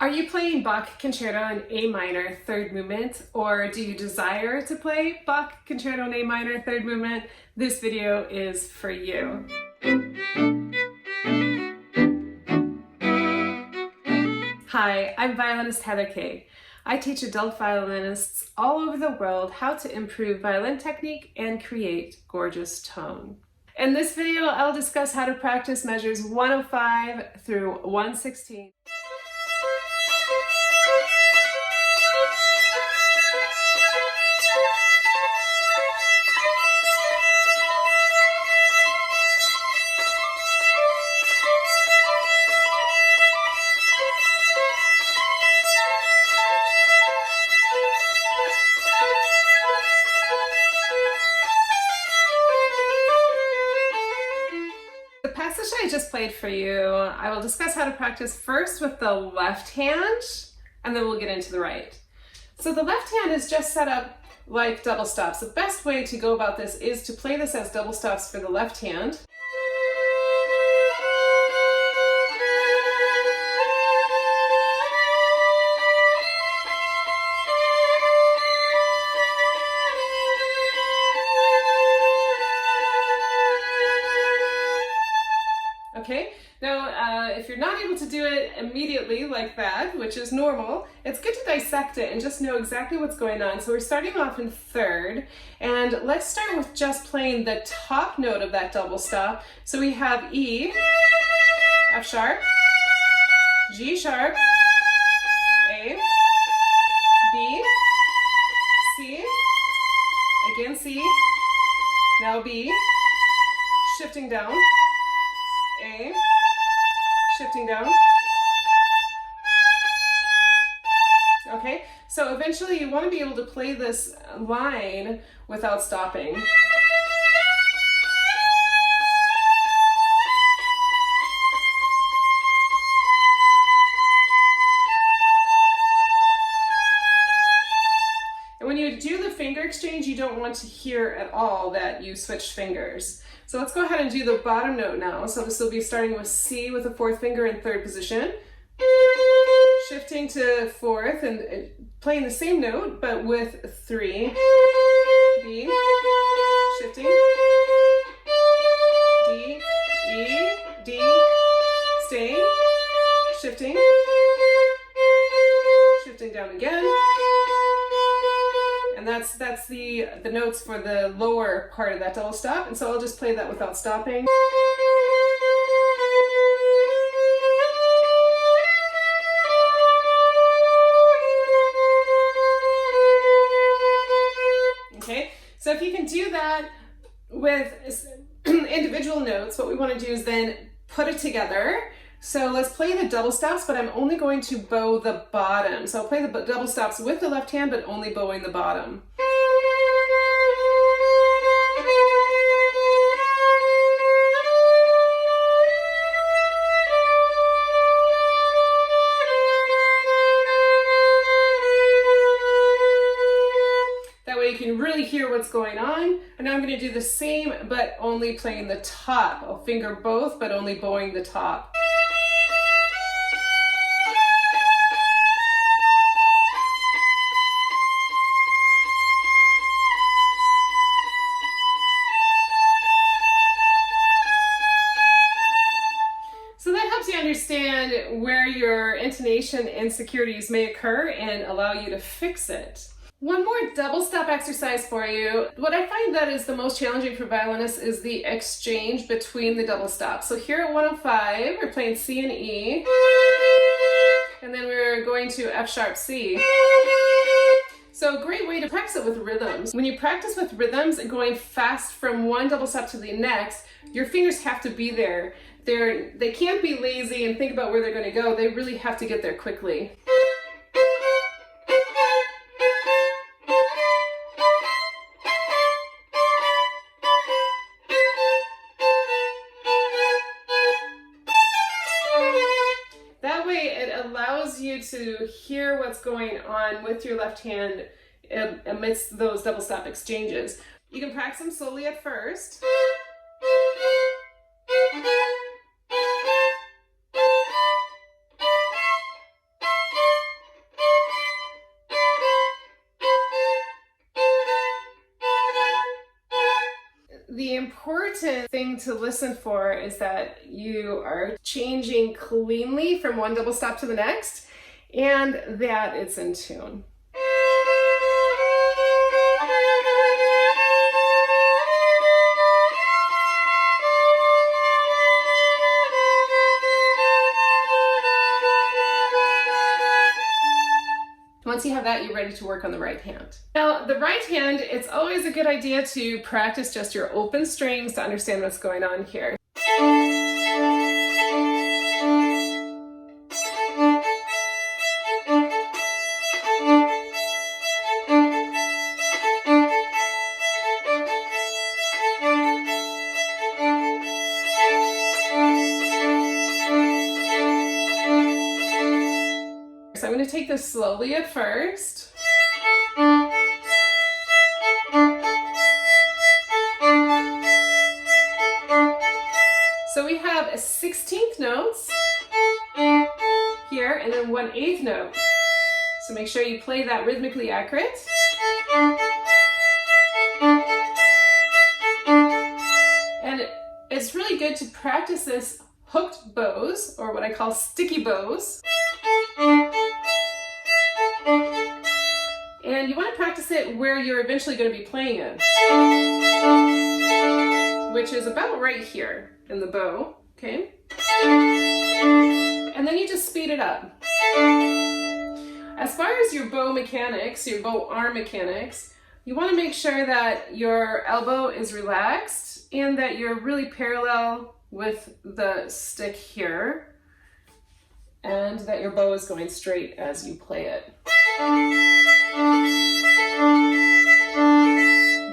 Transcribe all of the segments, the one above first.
Are you playing Bach Concerto in A minor, third movement, or do you desire to play Bach Concerto in A minor, third movement? This video is for you. Hi, I'm violinist Heather Kaye. I teach adult violinists all over the world how to improve violin technique and create gorgeous tone. In this video, I'll discuss how to practice measures 105 through 116. The passage I just played for you, I will discuss how to practice first with the left hand, and then we'll get into the right. So the left hand is just set up like double stops. The best way to go about this is to play this as double stops for the left hand. Okay, now if you're not able to do it immediately like that, which is normal, it's good to dissect it and just know exactly what's going on. So we're starting off in third, and let's start with just playing the top note of that double stop. So we have E, F sharp, G sharp, A, B, C, again C, now B, shifting down, A, shifting down. Okay, so eventually you want to be able to play this line without stopping. And when you do the finger exchange, you don't want to hear at all that you switched fingers. So let's go ahead and do the bottom note now. So this will be starting with C with the fourth finger in third position, shifting to fourth and playing the same note but with three, B, shifting, D, E, D, staying, shifting, shifting down again. And that's the notes for the lower part of that double stop. And so I'll just play that without stopping. Okay, so if you can do that with individual notes, what we want to do is then put it together. So let's play the double stops, but I'm only going to bow the bottom. So I'll play the double stops with the left hand, but only bowing the bottom. That way you can really hear what's going on. And now I'm going to do the same, but only playing the top. I'll finger both, but only bowing the top. So that helps you understand where your intonation insecurities may occur and allow you to fix it. One more double stop exercise for you. What I find that is the most challenging for violinists is the exchange between the double stops. So here at 105, we're playing C and E, and then we're going to F sharp C. So a great way to practice it with rhythms. When you practice with rhythms and going fast from one double stop to the next, your fingers have to be there. They can't be lazy and think about where they're going to go. They really have to get there quickly. That way it allows you to hear what's going on with your left hand amidst those double stop exchanges. You can practice them slowly at first. The important thing to listen for is that you are changing cleanly from one double stop to the next, and that it's in tune. Once you have that, you're ready to work on the right hand. Now, the right hand, it's always a good idea to practice just your open strings to understand what's going on here. So I'm going to take this slowly at first. So we have a 16th notes here and then 1/8 note. So make sure you play that rhythmically accurate. And it's really good to practice this hooked bows, or what I call sticky bows. And you want to practice it where you're eventually going to be playing it, which is about right here in the bow, okay? And then you just speed it up. As far as your bow mechanics, your bow arm mechanics, you want to make sure that your elbow is relaxed and that you're really parallel with the stick here, and that your bow is going straight as you play it.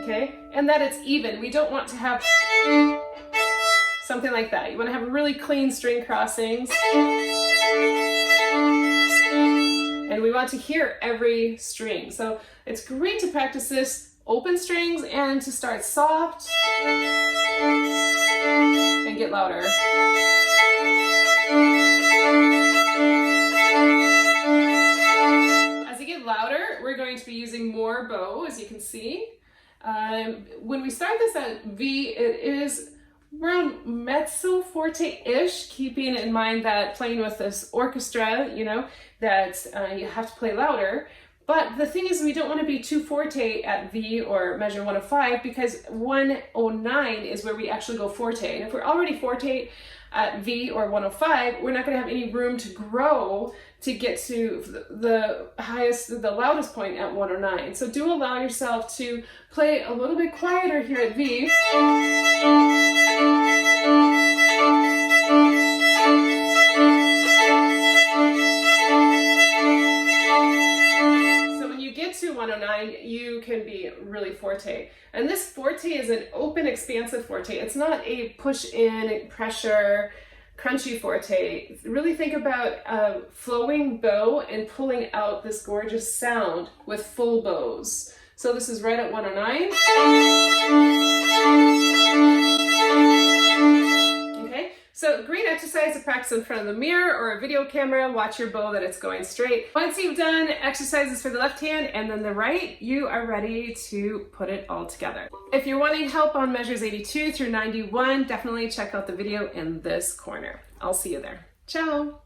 Okay, and that it's even. We don't want to have something like that. You want to have really clean string crossings. And we want to hear every string. So it's great to practice this open strings and to start soft and get louder. As you get louder, we're going to be using more bow, as you can see. When we start this at V, it is around mezzo forte-ish, keeping in mind that playing with this orchestra, you know, that you have to play louder. But the thing is, we don't want to be too forte at V or measure 105, because 109 is where we actually go forte. And if we're already forte at V or 105, we're not going to have any room to grow to get to the loudest point at 109. So do allow yourself to play a little bit quieter here at V. So when you get to 109, you can be really forte. And this forte is an open, expansive forte. It's not a push-in, pressure, crunchy forte. Really think about a flowing bow and pulling out this gorgeous sound with full bows. So this is right at 109. Okay, so great exercise to practice in front of the mirror or a video camera. Watch your bow that it's going straight. Once you've done exercises for the left hand and then the right, you are ready to put it all together. If you're wanting help on measures 82 through 91, definitely check out the video in this corner. I'll see you there. Ciao!